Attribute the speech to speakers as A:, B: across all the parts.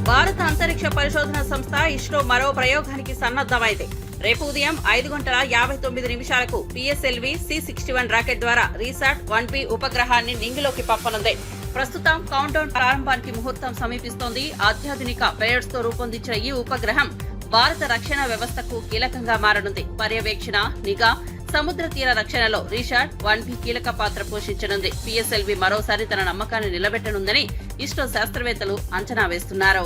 A: భారత అంతరిక్ష పరిశోధన సంస్థ ఇస్రో మరో ప్రయోగానికి సన్నద్దమైంది. రేపు ఉదయం 5:59 పిఎస్ఎల్వి C61 రాకెట్ ద్వారా రీసాట్ 1B ఉపగ్రహాన్ని నింగిలోకి పంపనుంది. ప్రస్తుతం కౌంట్డౌన్ ప్రారంభానికి ముహూర్తం సమీపిస్తోంది. అత్యాధునిక పేయర్స్ తో రూపొందించిన ఈ ఉపగ్రహం భారత రక్షణ వ్యవస్థకు కీలకంగా మారనుంది. పర్యవేక్షణ, నిఘా, సముద్ర తీర రక్షణలో రీసాట్ 1B కీలక పాత్ర పోషించనుంది. పిఎస్ఎల్వి మరోసారి తన నమ్మకాన్ని నిలబెట్టనుందని ఇస్రో శాస్త్రవేత్తలు అంచనా వేస్తున్నారు.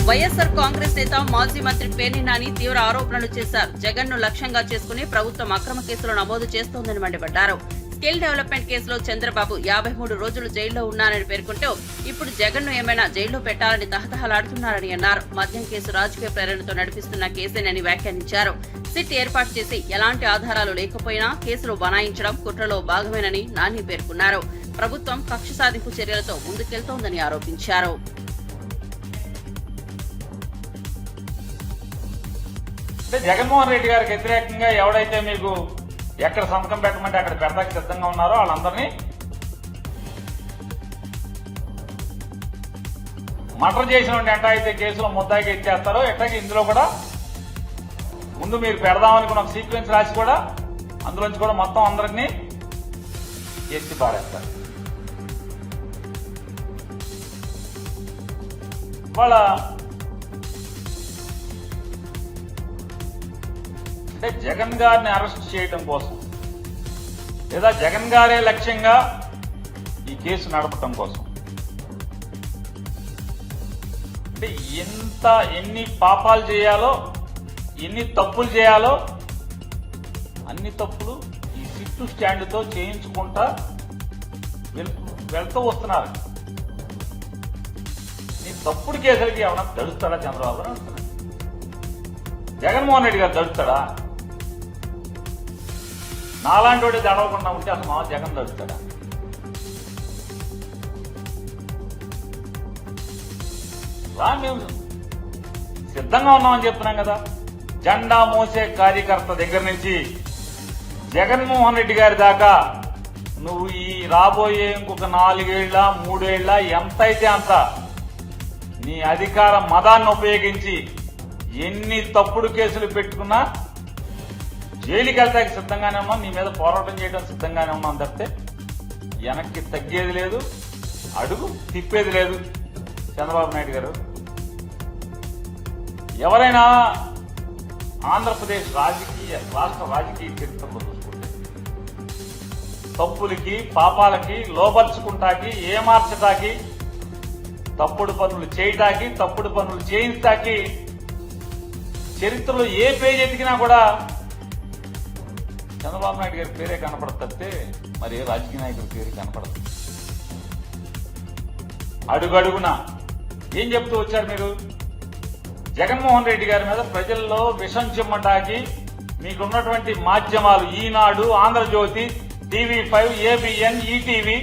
A: వైఎస్ఆర్ కాంగ్రెస్ నేత మాజీ మంత్రి పేర్ని నాని తీవ్ర ఆరోపణలు చేశారు. జగన్ ను లక్ష్యంగా చేసుకుని ప్రభుత్వం అక్రమ కేసులు నమోదు చేస్తోందని మండిపడ్డారు. స్కిల్ డెవలప్మెంట్ కేసులో చంద్రబాబు 53 రోజులు జైల్లో ఉన్నారని పేర్కొంటూ ఇప్పుడు జగన్ ను ఏమైనా జైల్లో పెట్టాలని తహతహలాడుతున్నారని అన్నారు. మద్యం కేసు రాజకీయ ప్రేరణతో నడిపిస్తున్న కేసేనని వ్యాఖ్యానించారు. సిట్ ఏర్పాటు చేసి ఎలాంటి ఆధారాలు లేకపోయినా కేసులు బనాయించడం కుట్రలో భాగమేనని నాని పేర్కొన్నారు. ప్రభుత్వం కక్ష సాధింపు చర్యలతో ముందుకెళ్తోందని ఆరోపించారు.
B: జగన్మోహన్ రెడ్డి గారికి వ్యతిరేకంగా ఎవడైతే మీకు ఎక్కడ సంతకం పెట్టమంటే అక్కడ పెడతాకి సిద్ధంగా ఉన్నారో వాళ్ళందరినీ మర్డర్ చేసిన ఎట్లా అయితే కేసులో ముద్దాయికి ఎత్తేస్తారో ఎట్లాగే ఇందులో కూడా ముందు మీరు పెడదామనుకున్న ఒక సీక్వెన్స్ రాసి కూడా అందులోంచి కూడా మొత్తం అందరినీ ఎత్తి పారేస్తారు. వాళ్ళ అంటే జగన్ గారిని అరెస్ట్ చేయడం కోసం లేదా జగన్ గారే లక్ష్యంగా ఈ కేసు నడపటం కోసం అంటే ఎన్ని పాపాలు చేయాలో, ఎన్ని తప్పులు చేయాలో అన్ని తప్పులు ఈ సిట్టు స్టాండ్తో చేయించుకుంటా వెళ్తూ వస్తున్నారు. ఈ తప్పుడు కేసులకి ఏమన్నా దడుస్తాడా చంద్రబాబు అని అంటున్నాడు. జగన్మోహన్ రెడ్డి గారు దడుస్తాడా? నాలాంటి వాడి దడవకుండా ఉంటే అసలు మా జగన్ దడుస్తాడా? మేము సిద్ధంగా ఉన్నామని చెప్తున్నాం కదా. జెండా మోసే కార్యకర్త దగ్గర నుంచి జగన్మోహన్ రెడ్డి గారి దాకా నువ్వు ఈ రాబోయే ఇంకొక 4 ఏళ్ల 3 ఏళ్ల ఎంతైతే అంత నీ అధికార మదాన్ని ఉపయోగించి ఎన్ని తప్పుడు కేసులు పెట్టుకున్నా జైలుకి వెళ్తాకి సిద్ధంగానే ఉన్నాం. నీ మీద పోరాటం చేయడం సిద్ధంగానే ఉన్నాం తప్పితే వెనక్కి తగ్గేది లేదు, అడుగు తిప్పేది లేదు. చంద్రబాబు నాయుడు గారు ఎవరైనా ఆంధ్రప్రదేశ్ రాష్ట్ర రాజకీయ చరిత్రలో చూసుకుంటే తప్పులకి పాపాలకి లోపరుచుకుంటాకి, ఏమార్చటాకి, తప్పుడు పనులు చేయటాకి, తప్పుడు పనులు చేయించటాకి చరిత్రలో ఏ పేజీ ఎతికినా కూడా చంద్రబాబు నాయుడు గారి పేరే కనపడతే మరి ఏ రాజకీయ నాయకుడి పేరు కనపడదు. అడుగడుగునా ఏం చెప్తూ వచ్చారు మీరు? జగన్మోహన్ రెడ్డి గారి మీద ప్రజల్లో విషం చిమ్మటాకి మీకున్నటువంటి మాధ్యమాలు Eenadu, Andhrajyothy, TV5, ABN, ETV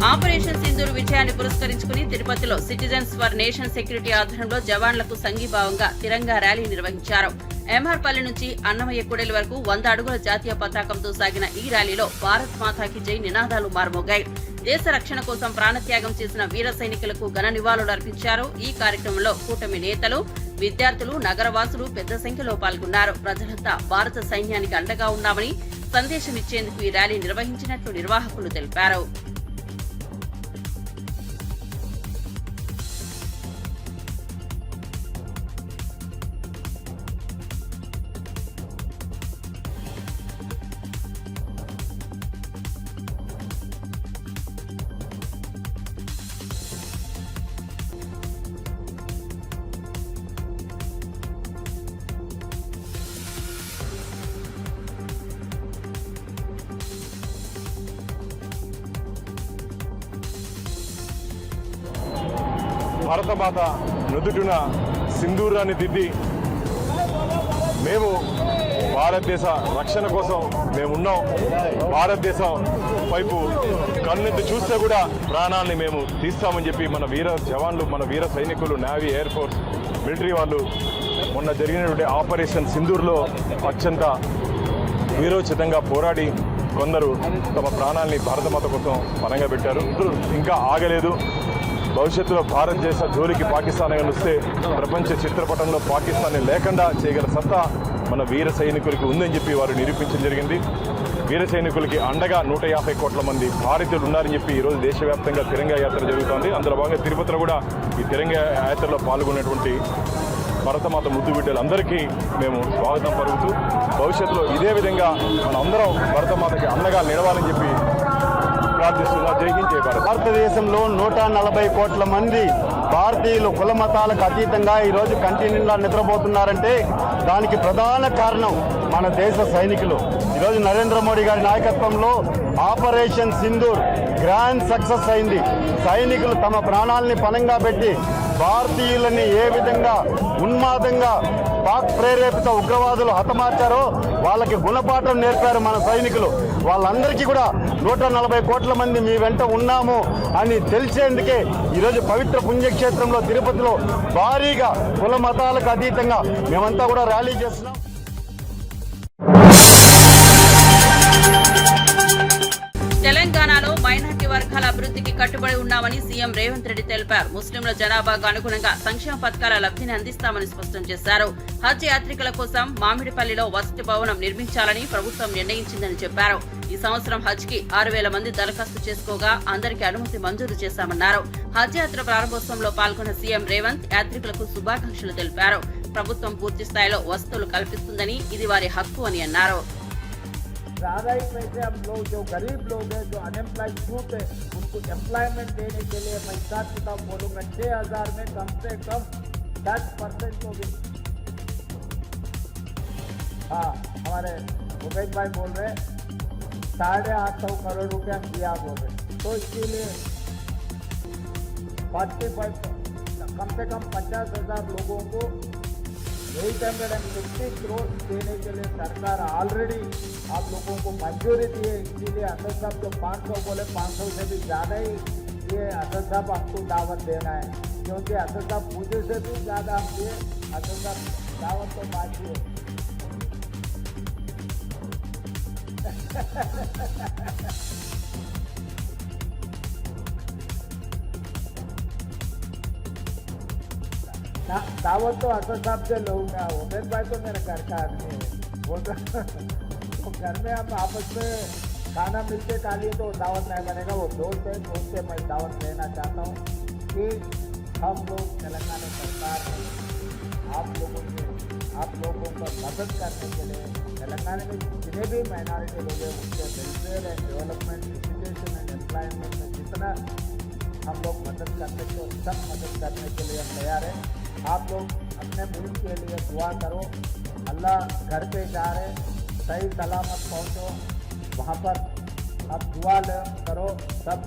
A: operation Sindoor విజయాన్ని పురస్కరించుకుని తిరుపతిలో సిటిజన్స్ ఫర్ నేషన్ సెక్యూరిటీ ఆధ్వర్యంలో జవాన్లకు సంఘీభావంగా తిరంగా ర్యాలీ నిర్వహించారు. ఎంఆర్పల్లి నుంచి అన్నమయ్య కూడలి వరకు 100 అడుగుల జాతీయ పతాకంతో సాగిన ఈ ర్యాలీలో భారత్ మాతాకి జై నినాదాలు మార్మోగాయి. దేశ రక్షణ కోసం ప్రాణత్యాగం చేసిన వీర సైనికులకు ఘన నివాళులు అర్పించారు. ఈ కార్యక్రమంలో కూటమి నేతలు, విద్యార్థులు, నగరవాసులు పెద్ద సంఖ్యలో పాల్గొన్నారు. ప్రజలంతా భారత సైన్యానికి అండగా ఉన్నామని సందేశం ఇచ్చేందుకు ఈ ర్యాలీ నిర్వహించినట్లు నిర్వాహకులు తెలిపారు.
C: భారతమాత నుదుటిన సింధూరాన్ని దిద్ది మేము భారతదేశ రక్షణ కోసం మేమున్నాం. భారతదేశం వైపు కన్నెత్తి చూస్తే కూడా ప్రాణాన్ని మేము తీస్తామని చెప్పి మన వీర జవాన్లు, మన వీర సైనికులు, నేవీ, ఎయిర్ ఫోర్స్, మిలిటరీ వాళ్ళు మొన్న జరిగినటువంటి ఆపరేషన్ సింధూర్లో అత్యంత వీరోచితంగా పోరాడి కొందరు తమ ప్రాణాలని భారతమాత కోసం పణంగా పెట్టారు. ఇంకా ఆగలేదు. భవిష్యత్తులో భారతదేశ జోలికి పాకిస్తాన్ వస్తే ప్రపంచ చిత్రపటంలో పాకిస్తాన్ని లేకుండా చేయగల సత్తా మన వీర సైనికులకి ఉందని చెప్పి వారు నిరూపించడం జరిగింది. వీర సైనికులకి అండగా 150 కోట్ల మంది భారతీయులు ఉన్నారని చెప్పి ఈరోజు దేశవ్యాప్తంగా తిరంగా యాత్ర జరుగుతోంది. అందులో భాగంగా తిరుపతిలో కూడా ఈ తిరంగా యాత్రలో పాల్గొన్నటువంటి భరతమాత ముద్దు బిడ్డలందరికీ మేము స్వాగతం పలుకుతూ భవిష్యత్తులో ఇదే విధంగా మనందరం భరతమాతకి అండగా నిలవాలని చెప్పి ప్రార్థిస్తున్నా. జై హింద్, జై భారత్.
D: భారతదేశంలో 140 కోట్ల మంది భారతీయులు కుల మతాలకు అతీతంగా ఈరోజు కంటి నిండా నిద్రపోతున్నారంటే దానికి ప్రధాన కారణం మన దేశ సైనికులు. ఈరోజు నరేంద్ర మోడీ గారి నాయకత్వంలో ఆపరేషన్ సింధూర్ గ్రాండ్ సక్సెస్ అయింది. సైనికులు తమ ప్రాణాలని పణంగా పెట్టి భారతీయులని ఏ విధంగా ఉన్మాదంగా పాక్ ప్రేరేపిత ఉగ్రవాదులు హతమార్చారో వాళ్ళకి గుణపాఠం నేర్పారు మన సైనికులు. వాళ్ళందరికీ కూడా 140 కోట్ల మంది మీ వెంట ఉన్నాము అని తెలిసేందుకే ఈరోజు పవిత్ర పుణ్యక్షేత్రంలో తిరుపతిలో భారీగా కుల మతాలకు అతీతంగా మేమంతా కూడా ర్యాలీ చేస్తున్నాం.
A: తెలంగాణలో మైనార్టీ వర్గాల అభివృద్ధికి కట్టుబడి ఉన్నామని సీఎం రేవంత్ రెడ్డి తెలిపారు. ముస్లింల జనాభాకు అనుగుణంగా సంక్షేమ పథకాల లబ్ధిని అందిస్తామని స్పష్టం చేశారు. హజ్ యాత్రికుల కోసం మామిడిపల్లిలో వసతి భవనం నిర్మించాలని ప్రభుత్వం నిర్ణయించిందని చెప్పారు. ఈ సంవత్సరం హజ్ కి 6,000 మంది దరఖాస్తు చేసుకోగా అందరికీ అనుమతి మంజూరు చేశామన్నారు. హజ్ యాత్ర ప్రారంభోత్సవంలో పాల్గొన్న సీఎం రేవంత్ యాత్రికులకు శుభాకాంక్షలు తెలిపారు. ప్రభుత్వం పూర్తి స్థాయిలో వసతులు కల్పిస్తుందని, ఇది వారి హక్కు అని అన్నారు.
E: ज़्यादा ही पैसे हम लोग जो गरीब लोग हैं, जो अनएम्प्लॉयड यूथ है, उनको एम्प्लॉयमेंट देने के लिए मैं हिसाब किताब बोलूँगा 6,000 में कम से कम 10% को भी। हाँ, हमारे उबैद भाई बोल रहे 850 करोड़ रुपया हम दिया बोल रहे, तो इसके लिए 45 कम से कम 50,000 लोगों को 850 करोड़ देने के लिए सरकार ऑलरेडी आप लोगों को मंजूरी दी है. इसीलिए असद साहब जो 500 बोले 500 से भी ज़्यादा ही ये असद साहब आपको दावत देना है, क्योंकि असद साहब पूछे से भी ज़्यादा हम दिए. असद साहब दावत तो बाकी है. दावत तो असद साहब से लूँगा. उबैद भाई तो मेरे घर का आदमी है, वो तो घर में हम आपस में खाना मिलके खा लिए तो दावत नहीं बनेगा. वो दोस्त है, दोस्त से मैं दावत लेना चाहता हूँ कि हम लोग तेलंगाना सरकार में आप लोगों को मदद करने के लिए तेलंगाना में जितने भी माइनॉरिटी लोग हैं उनके welfare and development, education and employment में जितना हम लोग मदद कर सकते हो सब मदद करने के लिए हम तैयार हैं. आप लोग अपने मुल्क के लिए दुआ करो. अल्लाह घर पे जा रहे, सही सलामत पहुँचो. वहाँ पर अब दुआ करो सब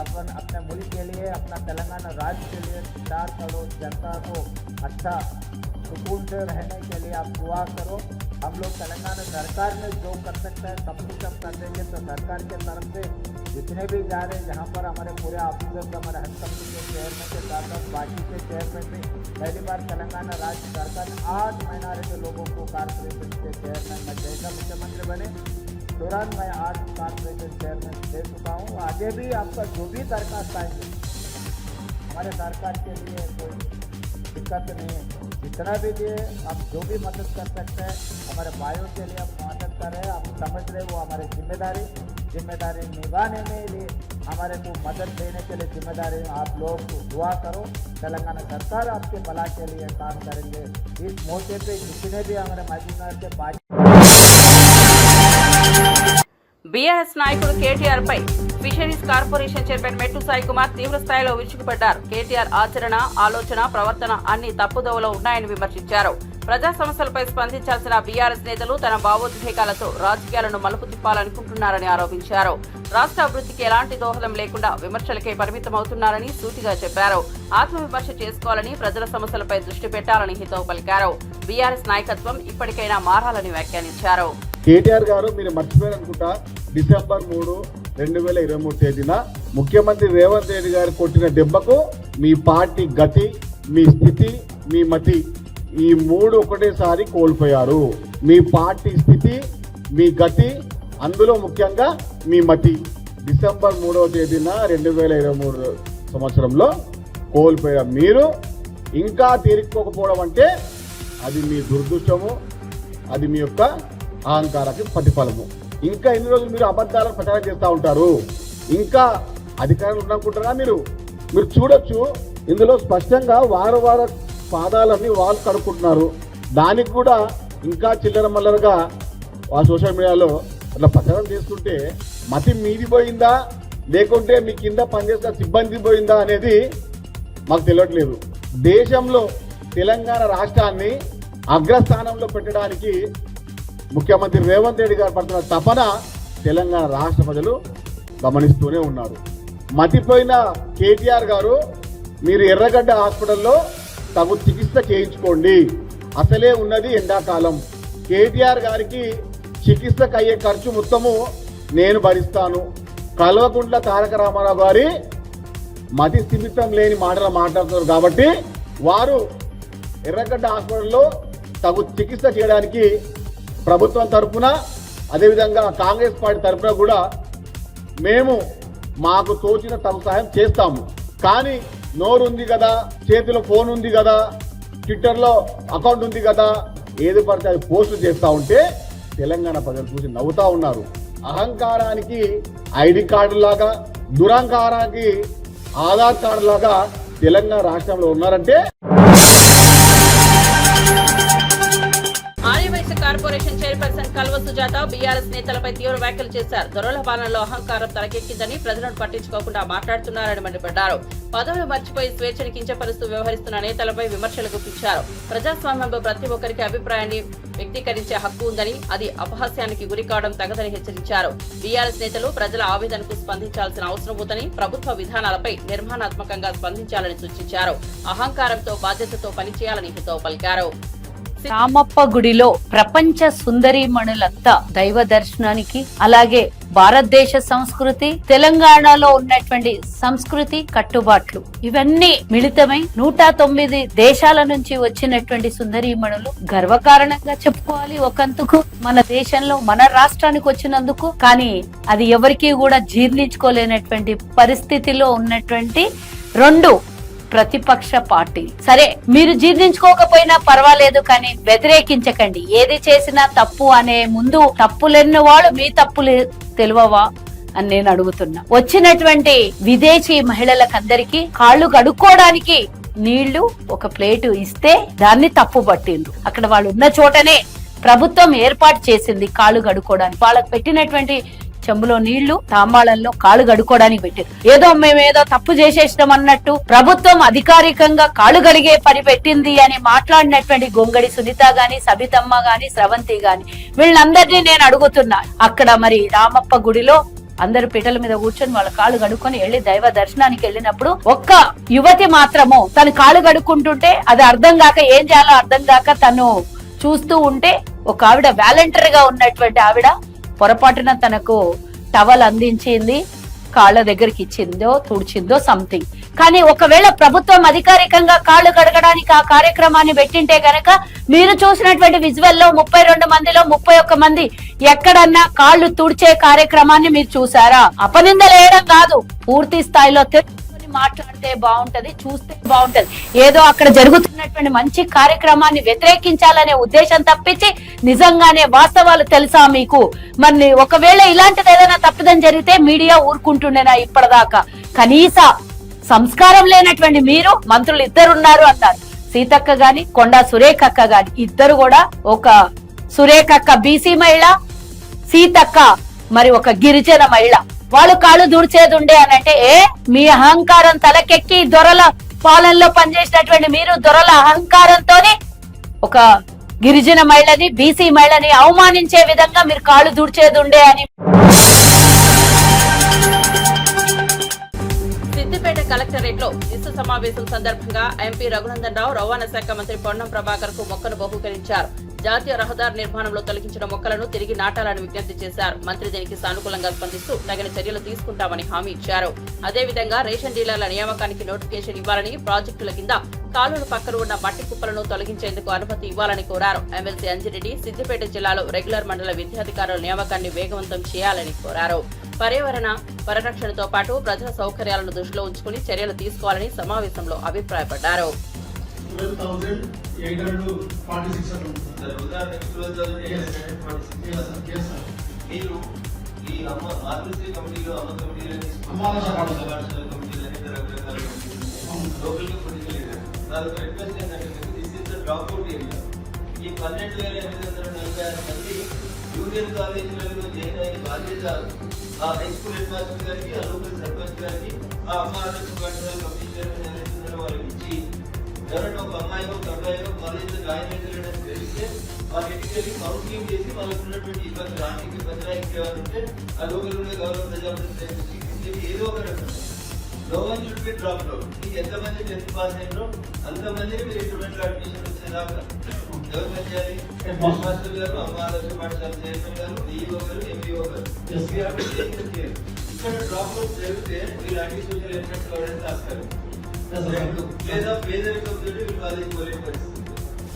E: अपन अपने मुल्क के लिए, अपना तेलंगाना राज्य के लिए 4 करोड़ जनता को अच्छा सुकून से रहने के लिए आप दुआ करो. हम लोग तेलंगाना सरकार में जो कर सकते हैं सब कुछ हम कर देंगे. तो सरकार के तरफ से जितने भी जा रहे हैं, जहाँ पर हमारे पूरे ऑफिसर्स, हमारे हज कमेटी के चेयरमैन के साथ साथ बाकी के चेयरमैन भी पहली बार तेलंगाना राज्य सरकार ने 8 माइनॉरिटी लोगों को कॉर्पोरेशन के चेयरमैन में जैसा मुख्यमंत्री बने दौरान मैं 8 कॉर्पोरेशन चेयरमैन दे चुका हूँ. आगे भी आपका जो भी दरखास्त आएंगे हमारे सरकार के लिए कोई दिक्कत नहीं है. जितना भी दिए आप जो भी मदद कर सकते हैं हमारे भाइयों के लिए हम मदद कर रहे हैं. आप समझ रहे वो हमारी जिम्मेदारी निभाने में लिए हमारे को मदद देने के लिए जिम्मेदारी. आप लोग दुआ करो, तेलंगाना सरकार आपके भला के लिए काम करेंगे. इस मौके पे जितने भी हमारे मजदूर के बाकी
A: బీఆర్ఎస్ నాయకుడు కేటీఆర్ పై ఫిషరీస్ కార్పొరేషన్ చైర్మన్ మెట్టు సాయి కుమార్ తీవ్ర స్థాయిలో విరుచుకుపడ్డారు. కేటీఆర్ ఆచరణ, ఆలోచన, ప్రవర్తన అన్ని తప్పుదోవలో ఉన్నాయని విమర్శించారు. ప్రజా సమస్యలపై స్పందించాల్సిన బీఆర్ఎస్ నేతలు తన భావోద్వేగాలతో రాజకీయాలను మలుపు తిప్పాలనుకుంటున్నారని ఆరోపించారు. రాష్ట్ర అభివృద్ధికి ఎలాంటి దోహదం లేకుండా విమర్శలకే పరిమితమవుతున్నారని సూటిగా చెప్పారు. ఆత్మవిమర్శ చేసుకోవాలని, ప్రజల సమస్యలపై దృష్టి పెట్టాలని హితవు పలికారు. బీఆర్ఎస్ నాయకత్వం ఇప్పటికైనా మారాలని వ్యాఖ్యానించారు.
F: కేటీఆర్ గారు మీరు మర్చిపోయారనుకుంటా, డిసెంబర్ 3, 2023 తేదీన ముఖ్యమంత్రి రేవంత్ రెడ్డి గారు కొట్టిన దెబ్బకు మీ పార్టీ గతి, మీ స్థితి, మీ మతి ఈ 3 ఒకటేసారి కోల్పోయారు. మీ పార్టీ స్థితి, మీ గతి, అందులో ముఖ్యంగా మీ మతి డిసెంబర్ 3వ తేదీన 2023 సంవత్సరంలో కోల్పోయారు. మీరు ఇంకా తీరుకోకపోవడం అంటే అది మీ దురదృష్టము, అది మీ యొక్క అహంకారానికి ప్రతిఫలము. ఇంకా ఎన్ని రోజులు మీరు అబద్ధాలను ప్రచారం చేస్తూ ఉంటారు? ఇంకా అధికారులు ఉన్నానుకుంటారా? మీరు చూడొచ్చు, ఇందులో స్పష్టంగా వార పాదాలన్నీ వాళ్ళు కడుక్కుంటున్నారు. దానికి కూడా ఇంకా చిల్లర మల్లరగా ఆ సోషల్ మీడియాలో అట్లా ప్రచారం చేస్తుంటే మతి మీది పోయిందా లేకుంటే మీ కింద పనిచేసిన సిబ్బంది పోయిందా అనేది మాకు తెలియట్లేదు. దేశంలో తెలంగాణ రాష్ట్రాన్ని అగ్రస్థానంలో పెట్టడానికి ముఖ్యమంత్రి రేవంత్ రెడ్డి గారు పడుతున్న తపన తెలంగాణ రాష్ట్ర ప్రజలు గమనిస్తూనే ఉన్నారు. మతిపోయిన కేటీఆర్ గారు, మీరు ఎర్రగడ్డ హాస్పిటల్లో తగు చికిత్స చేయించుకోండి. అసలే ఉన్నది ఎండాకాలం. కేటీఆర్ గారికి చికిత్సకు అయ్యే ఖర్చు మొత్తము నేను భరిస్తాను. కల్వకుంట్ల తారక రామారావు గారి మతి స్థిమితం లేని మాటలు మాట్లాడుతున్నారు కాబట్టి వారు ఎర్రగడ్డ హాస్పిటల్లో తగు చికిత్స చేయడానికి ప్రభుత్వం తరఫున, అదేవిధంగా కాంగ్రెస్ పార్టీ తరఫున కూడా మేము మాకు తోచిన తగు సహాయం చేస్తాము. కానీ నోరు ఉంది కదా, చేతిలో ఫోన్ ఉంది కదా, ట్విట్టర్లో అకౌంట్ ఉంది కదా, ఏది పడితే అది పోస్టులు చేస్తూ ఉంటే తెలంగాణ ప్రజలు చూసి నవ్వుతా ఉన్నారు. అహంకారానికి ఐడి కార్డు లాగా, దురహంకారానికి ఆధార్ కార్డు లాగా తెలంగాణ రాష్ట్రంలో ఉన్నారంటే.
A: Aryavysya corporation chairperson Kalva Sujatha BRS నేతలపై తీవ్ర వ్యాఖ్యలు చేశారు. దొరల పాలనలో అహంకారం తలకెక్కిందని, ప్రజలను పట్టించుకోకుండా మాట్లాడుతున్నారని మండిపడ్డారు. పదవులు మర్చిపోయి స్వేచ్ఛను కించపరుస్తూ వ్యవహరిస్తున్న నేతలపై విమర్శలు గుప్పించారు. ప్రజాస్వామ్యంలో ప్రతి ఒక్కరికి అభిప్రాయాన్ని వ్యక్తీకరించే హక్కు ఉందని, అది అపహాస్యానికి గురికావడం తగదని హెచ్చరించారు. బీఆర్ఎస్ నేతలు ప్రజల ఆవేదనకు స్పందించాల్సిన అవసరం ఉందని, ప్రభుత్వ విధానాలపై నిర్మాణాత్మకంగా స్పందించాలని సూచించారు. అహంకారంతో బాధ్యతతో పనిచేయాలని హితవు పలికారు.
G: రామప్ప గుడిలో ప్రపంచ సుందరీమణులంతా దైవ దర్శనానికి, అలాగే భారతదేశ సంస్కృతి, తెలంగాణలో ఉన్నటువంటి సంస్కృతి కట్టుబాట్లు ఇవన్నీ మిళితమై 109 దేశాల నుంచి వచ్చినటువంటి సుందరీమణులు గర్వకారణంగా చెప్పుకోవాలి ఒకందుకు, మన దేశంలో మన రాష్ట్రానికి వచ్చినందుకు. కానీ అది ఎవరికీ కూడా జీర్ణించుకోలేనటువంటి పరిస్థితిలో ఉన్నటువంటి 2 ప్రతిపక్ష పార్టీ. సరే, మీరు జీర్ణించుకోకపోయినా పర్వాలేదు, కానీ వ్యతిరేకించకండి. ఏది చేసినా తప్పు అనే ముందు తప్పులెన్న వాళ్ళు మీ తప్పులు తెలియవా అని నేను అడుగుతున్నా. వచ్చినటువంటి విదేశీ మహిళలకందరికీ కాళ్ళు కడుక్కోవడానికి నీళ్లు ఒక ప్లేటు ఇస్తే దాన్ని తప్పు పట్టిండ్రు. అక్కడ వాళ్ళు ఉన్న చోటనే ప్రభుత్వం ఏర్పాటు చేసింది కాళ్ళు కడుక్కోవడానికి. వాళ్ళకి పెట్టినటువంటి చెంబులో నీళ్లు తాంబాళంలో కాళ్ళు కడుక్కోవడానికి పెట్టారు. ఏదో మేమేదో తప్పు చేసేసినాం అన్నట్టు ప్రభుత్వం అధికారికంగా కాళ్ళు కడిగే పని పెట్టింది అని మాట్లాడినటువంటి గొంగడి సునీత గాని, సబితమ్మ గాని, స్రవంతి గాని, వీళ్ళందరినీ నేను అడుగుతున్నా. అక్కడ మరి రామప్ప గుడిలో అందరు పీటల మీద కూర్చొని వాళ్ళ కాళ్ళు కడుక్కొని వెళ్లి దైవ దర్శనానికి వెళ్ళినప్పుడు ఒక్క యువతి మాత్రము తన కాళ్ళు కడుక్కుంటుంటే అది అర్థం కాక, ఏం చేయాలో అర్థం కాక తను చూస్తూ ఉంటే ఒక ఆవిడ వాలంటీర్గా ఉన్నటువంటి ఆవిడ పొరపాటున తనకు టవల్ అందించింది, కాళ్ళ దగ్గరికి ఇచ్చిందో తుడిచిందో సంథింగ్. కానీ ఒకవేళ ప్రభుత్వం అధికారికంగా కాళ్ళు కడగడానికి ఆ కార్యక్రమాన్ని పెట్టింటే గనక మీరు చూసినటువంటి విజువల్ లో 32 మందిలో 31 మంది ఎక్కడన్నా కాళ్ళు తుడిచే కార్యక్రమాన్ని మీరు చూసారా? అపనిందలేయడం కాదు, పూర్తి స్థాయిలో మాట్లాడితే బాగుంటది, చూస్తే బాగుంటది. ఏదో అక్కడ జరుగుతున్నటువంటి మంచి కార్యక్రమాన్ని వ్యతిరేకించాలనే ఉద్దేశం తప్పించి నిజంగానే వాస్తవాలు తెలుసా మీకు? మరి ఒకవేళ ఇలాంటిది ఏదైనా తప్పిదం జరిగితే మీడియా ఊరుకుంటుండేనా ఇప్పటిదాకా? కనీస సంస్కారం లేనటువంటి మీరు మంత్రులు 2 ఉన్నారు అన్నారు. సీతక్క గాని, కొండా సురేఖ అక్క గాని, ఇద్దరు కూడా, ఒక సురేఖ అక్క బీసీ మహిళ, సీతక్క మరి ఒక గిరిజన మహిళ. వాళ్ళు కాళ్ళు దుడిచేది ఉండే అనంటే మీ అహంకారం తలకెక్కి దొరల పాలనలో పనిచేసినటువంటి మీరు దొరల అహంకారంతోనే ఒక గిరిజన మహిళని బీసీ మహిళని అవమానించే విధంగా మీరు కాళ్ళు దూడ్చేది ఉండే అని
A: సిద్దిపేట కలెక్టరేట్ లో ఇసు సమావేశం సందర్భంగా ఎంపీ రఘునందన్ రావు రవాణా శాఖ మంత్రి పొన్నం ప్రభాకర్ కు మొక్కను బహూకరించారు. జాతీయ రహదారి నిర్మాణంలో తొలగించిన మొక్కలను తిరిగి నాటాలని విజ్ఞప్తి చేశారు. మంత్రి దీనికి సానుకూలంగా స్పందిస్తూ తగిన చర్యలు తీసుకుంటామని హామీ ఇచ్చారు. అదేవిధంగా రేషన్ డీలర్ల నియామకానికి నోటిఫికేషన్ ఇవ్వాలని, ప్రాజెక్టుల కింద కాలువల పక్కన ఉన్న మట్టి కుప్పలను తొలగించేందుకు అనుమతి ఇవ్వాలని కోరారు. ఎమ్మెల్సీ అంజిరెడ్డి సిద్దిపేట జిల్లాలో రెగ్యులర్ మండల విద్యాధికారుల నియామకాన్ని వేగవంతం చేయాలని కోరారు. పర్యావరణ పరిరక్షణతో పాటు ప్రజల సౌకర్యాలను దృష్టిలో ఉంచుకుని చర్యలు తీసుకోవాలని సమావేశంలో అభిప్రాయపడ్డారు.
H: ఈ 12,846 మంది యూనియన్ కాలేజీలలో జాయిన్ అయిన బాధ్యత ఆ హై స్కూల్ హెడ్ మాస్టర్ గారికి, ఆ లోకల్ సర్పంచ్ గారికి, ఆ అమ్మాయిలకు కమిషనర్ వాళ్ళకి ఇచ్చి ఎవరైనా ఒక అమ్మాయి ఒక అబ్బాయి కాలేజీలో జాయిన్ అయితే తెలిస్తే వాళ్ళ ఇంటికి కౌన్సిలింగ్ చేసి వాళ్ళకు ఉన్నటువంటి ఇబ్బందులు ఆర్థిక ఇబ్బందులు ఇంకేవాలంటే ఆ లోకల్ ఉండే గౌరవ ప్రజాప్రతినిధులు ఏదో ఒక రకం no one should be dropped out. మీకు ఎంతమంది 10th పాస్ అయినో అంతమందిని మీరు ఇంటర్మీడియట్ అడ్మిషన్ వచ్చేదాకా ఎవరు పెంచాలి? హెడ్ మాస్టర్ గారు, అమ్మాలక్ష్మి పాఠశాల చైర్మన్ గారు, డిఈఓ గారు, ఎంఈఓ గారు. ఇక్కడ డ్రాప్ అవుట్ జరిగితే ఇలాంటి సోషల్ ఎలిమెంట్స్ ఎవరైనా రాస్తారు లేదా పేదరికంతో కాలేజీ పోలేని పరిస్థితి.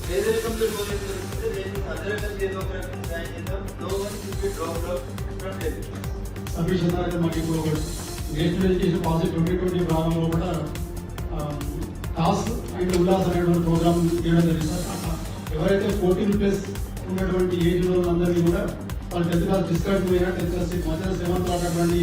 H: పేదరికంతో పోలేని పరిస్థితి నేను అందరం కలిసి ఏదో ఒక రకంగా సాయం చేద్దాం. no one should be dropped out from education.
I: National education policy 2020 ప్రారంభంలో కూడా టాస్ అండ్ ఉల్లాస్ అనేటువంటి ప్రోగ్రామ్ చేయడం జరిగింది సార్. ఎవరైతే 14+ ఉన్నటువంటి ఏజ్ లో అందరినీ కూడా వాళ్ళు 10th క్లాస్ డిస్కంటిన్యూ అయినా 10th క్లాస్ మధ్యలో 7th అటువంటి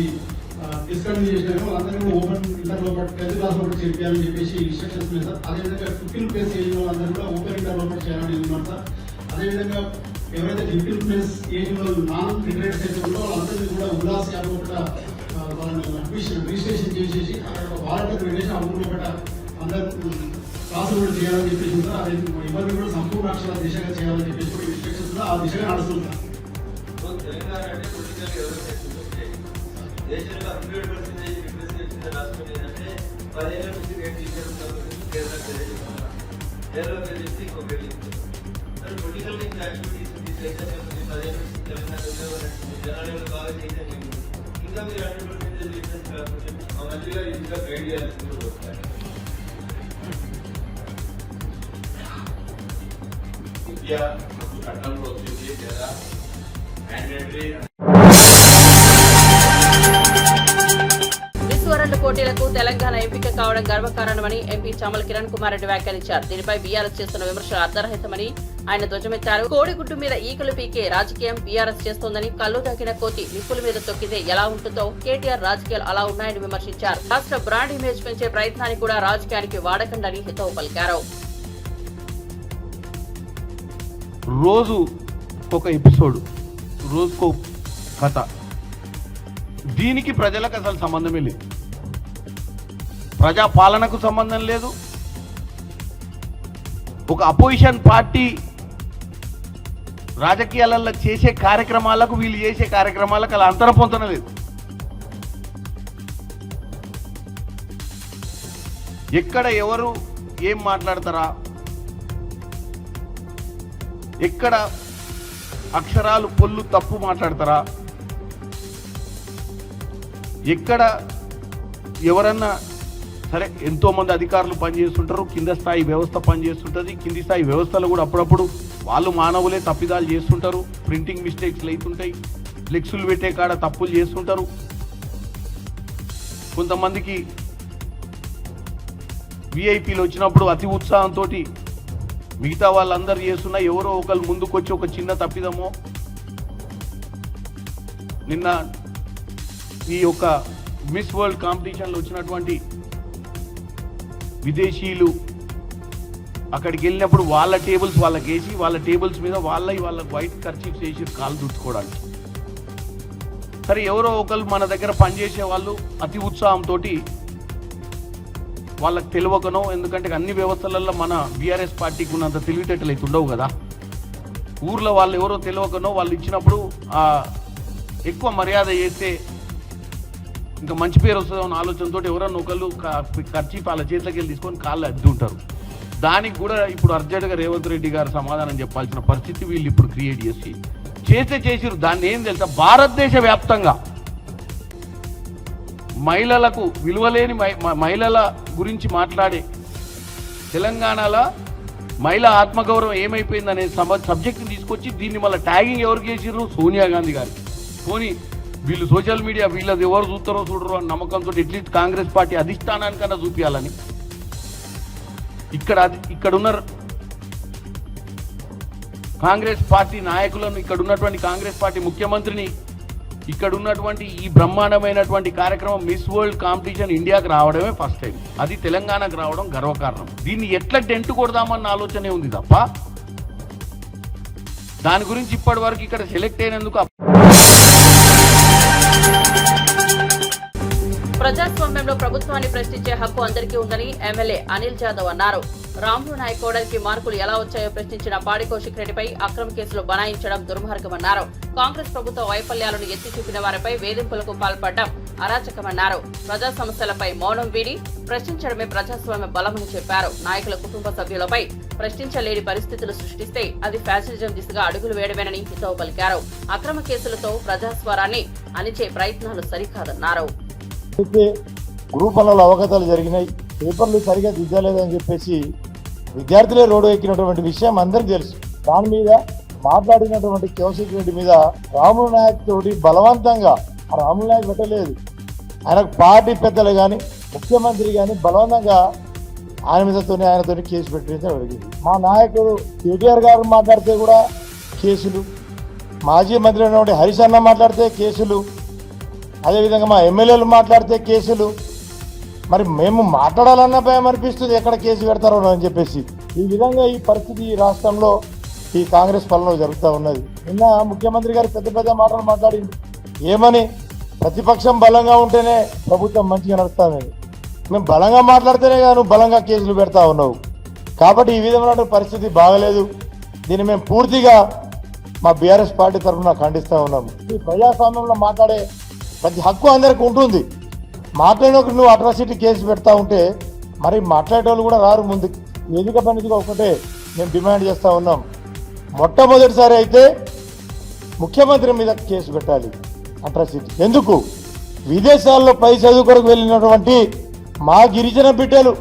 I: డిస్కంటిన్యూ చేసినారు వాళ్ళందరినీ కూడా ఓపెన్ ఇంటర్ లో 10th క్లాస్ లో చేయాలని చెప్పేసి ఇన్స్ట్రక్షన్స్ ఉన్నాయి సార్. అదేవిధంగా 15+ ఏజ్ లో అందరూ కూడా ఓపెన్ ఇంటర్ లో చేయాలని ఉన్నారు సార్. అదేవిధంగా ఎవరైతే 15+ ఏజ్ లో నాన్ రిటైర్డ్ అయితే ఉందో వాళ్ళందరినీ కూడా ఉల్లాస్ యాప్ కూడా అడ్మిషన్ రిజిస్ట్రేషన్ చేసేసి అక్కడ వాలంటీర్ పెట్టేసి ఆ ఊళ్ళో పెట్ట అందరూ క్లాసులు కూడా చేయాలని చెప్పేసి సార్. అది ఎవరిని కూడా సంపూర్ణ అక్షర దిశగా చేయాలని చెప్పేసి కూడా ఇన్స్ట్రక్షన్స్ ఆ దిశగా నడుస్తుంది సార్.
H: తెలంగాణ అంటే పొలిటికల్ దేశంలో 100% రిప్రజెంట్ రాష్ట్రం ఏంటంటే 10 ఏళ్ల నుంచి రేట్ టీచర్ కేరళ చెప్తే ఇంకో రేట్ చెప్తారు. పొలిటికల్ యాక్టివిటీస్ 10 ఏళ్ల నుంచి తెలంగాణ జనాలు బాగా చేశారు. ఇంకా మీరు 100% రిప్రజెంట్ కాకపోతే మా మంత్రి గారు ఇంకా గైడ్ చేయాల్సింది కూడా వస్తారు. విద్య చట్టంలో వచ్చింది కదా మ్యాండేటరీ.
A: వరల్డ్ పోటీలకు తెలంగాణ ఎంపిక కావడం గర్వకారణమని ఎంపీ చామల కిరణ్ కుమార్ రెడ్డి వ్యాఖ్యానించారు. దీనిపై బీఆర్ఎస్ చేస్తున్న విమర్శలు అర్ధరహితమని ఆయన ధ్వజమెత్తారు. కోడిగుడ్డు మీద ఈకలు పీకే రాజకీయం బీఆర్ఎస్ చేస్తోందని, కళ్ళు దాకిన కోతి నిప్పుల మీద తొక్కితే ఎలా ఉంటుందో కేటీఆర్ రాజకీయాలు అలా ఉన్నాయని విమర్శించారు. రాష్ట్ర బ్రాండ్ ఇమేజ్ పెంచే ప్రయత్నాన్ని కూడా రాజకీయానికి వాడకండని హితవు పలికారు.
J: రోజు ఒక ఎపిసోడ్, రోజుకో కథ, దీనికి ప్రజలకు అసలు సంబంధమే లేదు. ప్రజా పాలనకు సంబంధం లేదు. ఒక అపోజిషన్ పార్టీ రాజకీయాలలో చేసే కార్యక్రమాలకు వీళ్ళు చేసే కార్యక్రమాలకు అలా అంతరం పొందలేదు. ఎక్కడ ఎవరు ఏం మాట్లాడతారా, ఎక్కడ అక్షరాలు పొల్లు తప్పు మాట్లాడతారా, ఎక్కడ ఎవరన్నా సరే ఎంతోమంది అధికారులు పనిచేస్తుంటారు, కింద స్థాయి వ్యవస్థ పనిచేస్తుంటుంది. కింది స్థాయి వ్యవస్థలు కూడా అప్పుడప్పుడు వాళ్ళు మానవులే తప్పిదాలు చేస్తుంటారు, ప్రింటింగ్ మిస్టేక్స్లు అవుతుంటాయి, ఫ్లెక్సులు పెట్టే కాడ తప్పులు చేస్తుంటారు. కొంతమందికి విఐపీలు వచ్చినప్పుడు అతి ఉత్సాహంతో మిగతా వాళ్ళందరూ చేస్తున్నా ఎవరో ఒకరు ముందుకొచ్చి ఒక చిన్న తప్పిదమో, నిన్న ఈ యొక్క మిస్ వరల్డ్ కాంపిటీషన్లో వచ్చినటువంటి విదేశీయులు అక్కడికి వెళ్ళినప్పుడు వాళ్ళ టేబుల్స్ వాళ్ళకి వేసి వాళ్ళ టేబుల్స్ మీద వాళ్ళ వైట్ కర్చీఫ్స్ వేసి కాలు దుట్టుకోవడానికి. సరే ఎవరో ఒకరు మన దగ్గర పనిచేసే వాళ్ళు అతి ఉత్సాహంతో వాళ్ళకి తెలియకనో, ఎందుకంటే అన్ని వ్యవస్థలలో మన బీఆర్ఎస్ పార్టీకి ఉన్నంత తెలివితేటలు అయితే ఉండవు కదా, ఊర్లో వాళ్ళు ఎవరో తెలియకనో వాళ్ళు ఇచ్చినప్పుడు ఎక్కువ మర్యాద చేస్తే ఇంకా మంచి పేరు వస్తుందన్న ఆలోచనతో ఎవరన్నా ఒకళ్ళు ఖర్చు వాళ్ళ చేతిలోకి వెళ్ళి తీసుకొని కాళ్ళు అద్దు ఉంటారు. దానికి కూడా ఇప్పుడు అర్జెంటుగా రేవంత్ రెడ్డి గారు సమాధానం చెప్పాల్సిన పరిస్థితి వీళ్ళు ఇప్పుడు క్రియేట్ చేసిరు. దాన్ని ఏం తెలుసా, భారతదేశ వ్యాప్తంగా మహిళలకు విలువలేని మహిళల గురించి మాట్లాడే తెలంగాణలో మహిళా ఆత్మగౌరవం ఏమైపోయిందనే సబ్జెక్ట్ని తీసుకొచ్చి దీన్ని మళ్ళీ ట్యాగింగ్ ఎవరికి చేసిర్రు, సోనియా గాంధీ గారికి. పోనీ వీళ్ళు సోషల్ మీడియా వీళ్ళది ఎవరు చూస్తారో చూడరు అని నమ్మకంతో అట్లీస్ట్ కాంగ్రెస్ పార్టీ అధిష్టానానికన్నా చూపించాలని ఇక్కడ ఉన్న కాంగ్రెస్ పార్టీ నాయకులను, ఇక్కడ ఉన్నటువంటి కాంగ్రెస్ పార్టీ ముఖ్యమంత్రిని, ఇక్కడ ఉన్నటువంటి ఈ బ్రహ్మాండమైనటువంటి కార్యక్రమం మిస్ వరల్డ్ కాంపిటీషన్ ఇండియాకి రావడమే ఫస్ట్ టైం. అది తెలంగాణకు రావడం గర్వకారణం. దీన్ని ఎట్లా డెంటు కొడదామన్న ఆలోచనే ఉంది తప్ప దాని గురించి ఇప్పటి వరకు ఇక్కడ సెలెక్ట్ అయినందుకు.
A: ప్రజాస్వామ్యంలో ప్రభుత్వాన్ని ప్రశ్నించే హక్కు అందరికీ ఉందని ఎమ్మెల్యే అనిల్ జాదవ్ అన్నారు. రాములు నాయక్ కోడలికి మార్కులు ఎలా వచ్చాయో ప్రశ్నించిన పాడి కౌశిక్ రెడ్డిపై అక్రమ కేసులు బనాయించడం దుర్మార్గమన్నారు. కాంగ్రెస్ ప్రభుత్వ వైఫల్యాలను ఎత్తి చూపిన వారిపై వేధింపులకు పాల్పడడం అరాచకమన్నారు. ప్రజా సమస్యలపై మౌనం వీడి ప్రశ్నించడమే ప్రజాస్వామ్య బలమని చెప్పారు. నాయకుల కుటుంబ సభ్యులపై ప్రశ్నించలేని పరిస్థితులు సృష్టిస్తే అది ఫ్యాసిజం దిశగా అడుగులు వేయడమేనని హితవు పలికారు. అక్రమ కేసులతో ప్రజాస్వరాన్ని అణిచే ప్రయత్నాలు సరికాదన్నారు.
E: గ్రూపులలో అవగతాలు జరిగినాయి, పేపర్లు సరిగా దిద్దలేదని చెప్పేసి విద్యార్థులే రోడ్డు ఎక్కినటువంటి విషయం అందరికీ తెలుసు. దాని మీద మాట్లాడినటువంటి కౌశిక్ రెడ్డి మీద రాములు నాయక్ తోటి బలవంతంగా, రాములు నాయక్ పెట్టలేదు, ఆయనకు పార్టీ పెద్దలు కానీ ముఖ్యమంత్రి కానీ బలవంతంగా ఆయనతో కేసు పెట్టడం జరిగింది. మా నాయకుడు కేటీఆర్ గారు మాట్లాడితే కూడా కేసులు, మాజీ మంత్రి అయినటువంటి హరీష్ అన్న మాట్లాడితే కేసులు, అదేవిధంగా మా ఎమ్మెల్యేలు మాట్లాడితే కేసులు. మరి మేము మాట్లాడాలన్న భయం అనిపిస్తుంది, ఎక్కడ కేసు పెడతారో అని చెప్పేసి. ఈ విధంగా ఈ పరిస్థితి ఈ రాష్ట్రంలో ఈ కాంగ్రెస్ పాలనలో జరుగుతూ ఉన్నది. నిన్న ముఖ్యమంత్రి గారు పెద్ద పెద్ద మాటలు మాట్లాడింది. ఏమని, ప్రతిపక్షం బలంగా ఉంటేనే ప్రభుత్వం మంచిగా నడుస్తుంది. మేము బలంగా మాట్లాడితేనే కానీ నువ్వు బలంగా కేసులు పెడతా ఉన్నావు. కాబట్టి ఈ విధమైన పరిస్థితి బాగలేదు. దీన్ని మేము పూర్తిగా మా బీఆర్ఎస్ పార్టీ తరఫున ఖండిస్తూ ఉన్నాము. ఈ ప్రజాస్వామ్యంలో మాట్లాడే ప్రతి హక్కు అందరికి ఉంటుంది. మాట్లాడినప్పుడు నువ్వు అట్రాసిటీ కేసు పెడతా ఉంటే మరి మాట్లాడేటోళ్ళు కూడా రారు ముందుకు. వేదిక పనిదిగా ఒకటే మేము డిమాండ్ చేస్తూ ఉన్నాం. మొట్టమొదటిసారి అయితే ముఖ్యమంత్రి మీద కేసు పెట్టాలి అట్రాసిటీ. ఎందుకు? విదేశాల్లో పై చదువు కొరకు వెళ్ళినటువంటి మా గిరిజన బిడ్డలు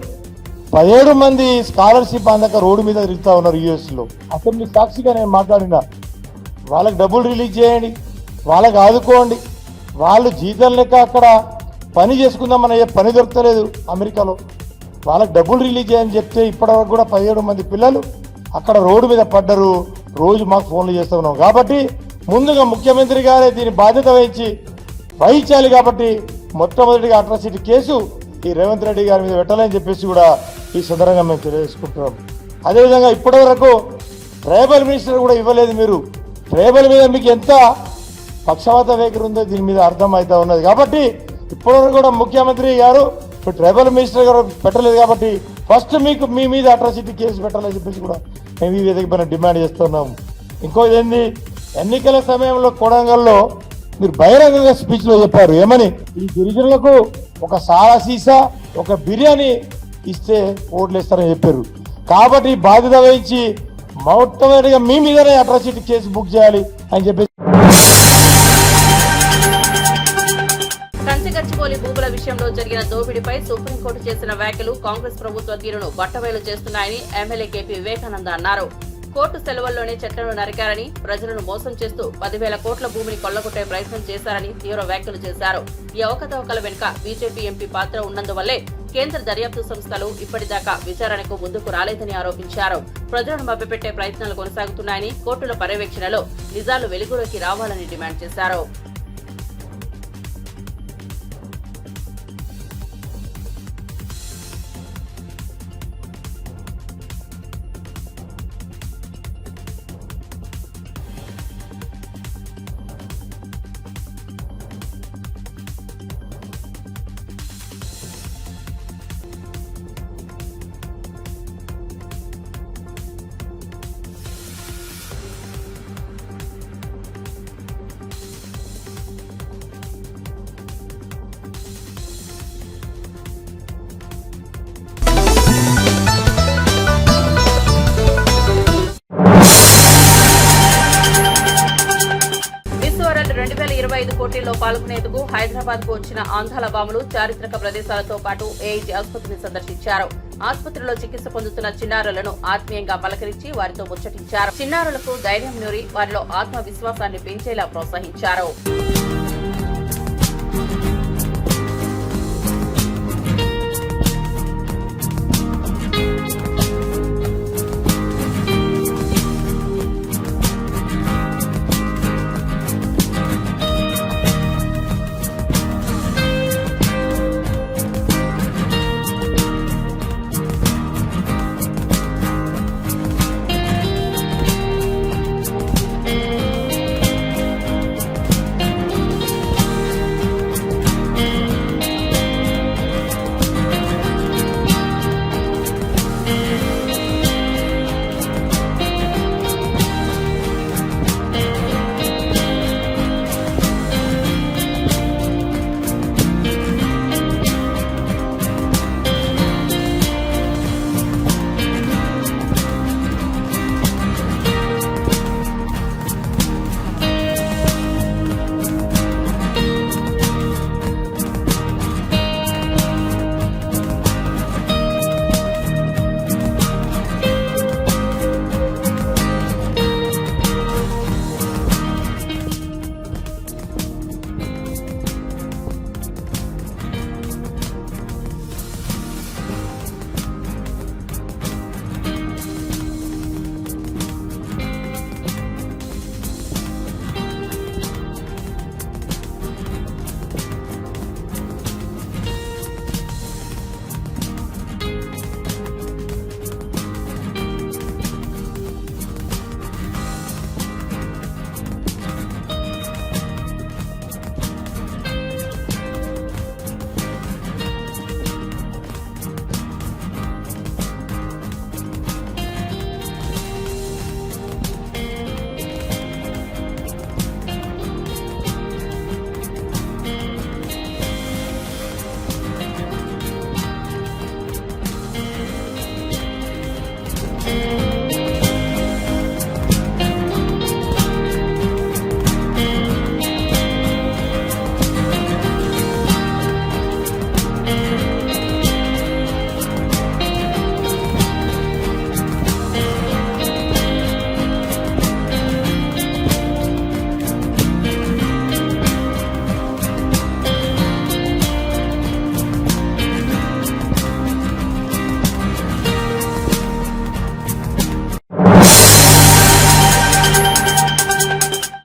E: 17 మంది స్కాలర్షిప్ అందక రోడ్డు మీద తిరుగుతూ ఉన్నారు యూఎస్లో. అసెంబ్లీ సాక్షిగా నేను మాట్లాడినా, వాళ్ళకి డబ్బులు రిలీజ్ చేయండి, వాళ్ళకి ఆదుకోండి. వాళ్ళు జీతం లెక్క అక్కడ పని చేసుకుందామని పని దొరకలేదు అమెరికాలో. వాళ్ళకి డబ్బులు రిలీజ్ చేయని చెప్తే ఇప్పటివరకు కూడా 17 మంది పిల్లలు అక్కడ రోడ్డు మీద పడ్డరు. రోజు మాకు ఫోన్లు చేస్తూ ఉన్నాం. కాబట్టి ముందుగా ముఖ్యమంత్రి గారే దీని బాధ్యత వహించాలి. కాబట్టి మొట్టమొదటిగా అట్రాసిటీ కేసు ఈ రేవంత్ రెడ్డి గారి మీద పెట్టాలని చెప్పేసి కూడా ఈ సందర్భంగా మేము తెలియజేసుకుంటున్నాం. అదేవిధంగా ఇప్పటివరకు ట్రైబల్ మినిస్టర్ కూడా ఇవ్వలేదు. మీరు ట్రైబల్ మీద మీకు ఎంత పక్షపాత వైఖరి ఉందో దీని మీద అర్థం అవుతా ఉన్నది. కాబట్టి ఇప్పటివరకు కూడా ముఖ్యమంత్రి గారు ట్రైబల్ మినిస్టర్ గారు పెట్టలేదు. కాబట్టి ఫస్ట్ మీ మీద అట్రాసిటీ కేసు పెట్టాలని చెప్పేసి కూడా మేము ఈ వేదిక పైన డిమాండ్ చేస్తున్నాము. ఇంకోటి ఏంది, ఎన్నికల సమయంలో కొడంగల్లో మీరు బహిరంగంగా స్పీచ్లో చెప్పారు. ఏమని, ఈ గిరిజనులకు ఒక సారా సీసా ఒక బిర్యానీ ఇస్తే ఓట్లు ఇస్తారని చెప్పారు. కాబట్టి బాధ్యత వహించి మొట్టమొదటిగా మీ మీదనే అట్రాసిటీ కేసు బుక్ చేయాలి అని చెప్పేసి.
A: కంచిగచ్చిబౌలి భూముల విషయంలో జరిగిన దోపిడీపై సుప్రీంకోర్టు చేసిన వ్యాఖ్యలు కాంగ్రెస్ ప్రభుత్వ తీరును బట్టబయలు చేస్తున్నాయని ఎమ్మెల్యే కేపీ వివేకానంద అన్నారు. కోర్టు సెలవుల్లోనే చెట్లను నరికారని, ప్రజలను మోసం చేస్తూ 10,000 కోట్ల భూమిని కొల్లగొట్టే ప్రయత్నం చేశారని తీవ్ర వ్యాఖ్యలు చేశారు. ఈ అవకతవకల వెనుక బీజేపీ ఎంపీ పాత్ర ఉన్నందువల్లే కేంద్ర దర్యాప్తు సంస్థలు ఇప్పటిదాకా విచారణకు ముందుకు రాలేదని ఆరోపించారు. ప్రజలను మభ్యపెట్టే ప్రయత్నాలు కొనసాగుతున్నాయని, కోర్టుల పర్యవేక్షణలో నిజాలు వెలుగులోకి రావాలని డిమాండ్ చేశారు. పోటీల్లో పాల్గొనేందుకు హైదరాబాద్ కు వచ్చిన ఆంధ్రాల బాములు చారిత్రక ప్రదేశాలతో పాటు ఏఐజీ ఆసుపత్రిని సందర్శించారు. ఆసుపత్రిలో చికిత్స పొందుతున్న చిన్నారులను ఆత్మీయంగా పలకరించి వారితో ముచ్చటించారు. చిన్నారులకు ధైర్యం నూరి వారిలో ఆత్మవిశ్వాసాన్ని పెంచేలా ప్రోత్సహించారు.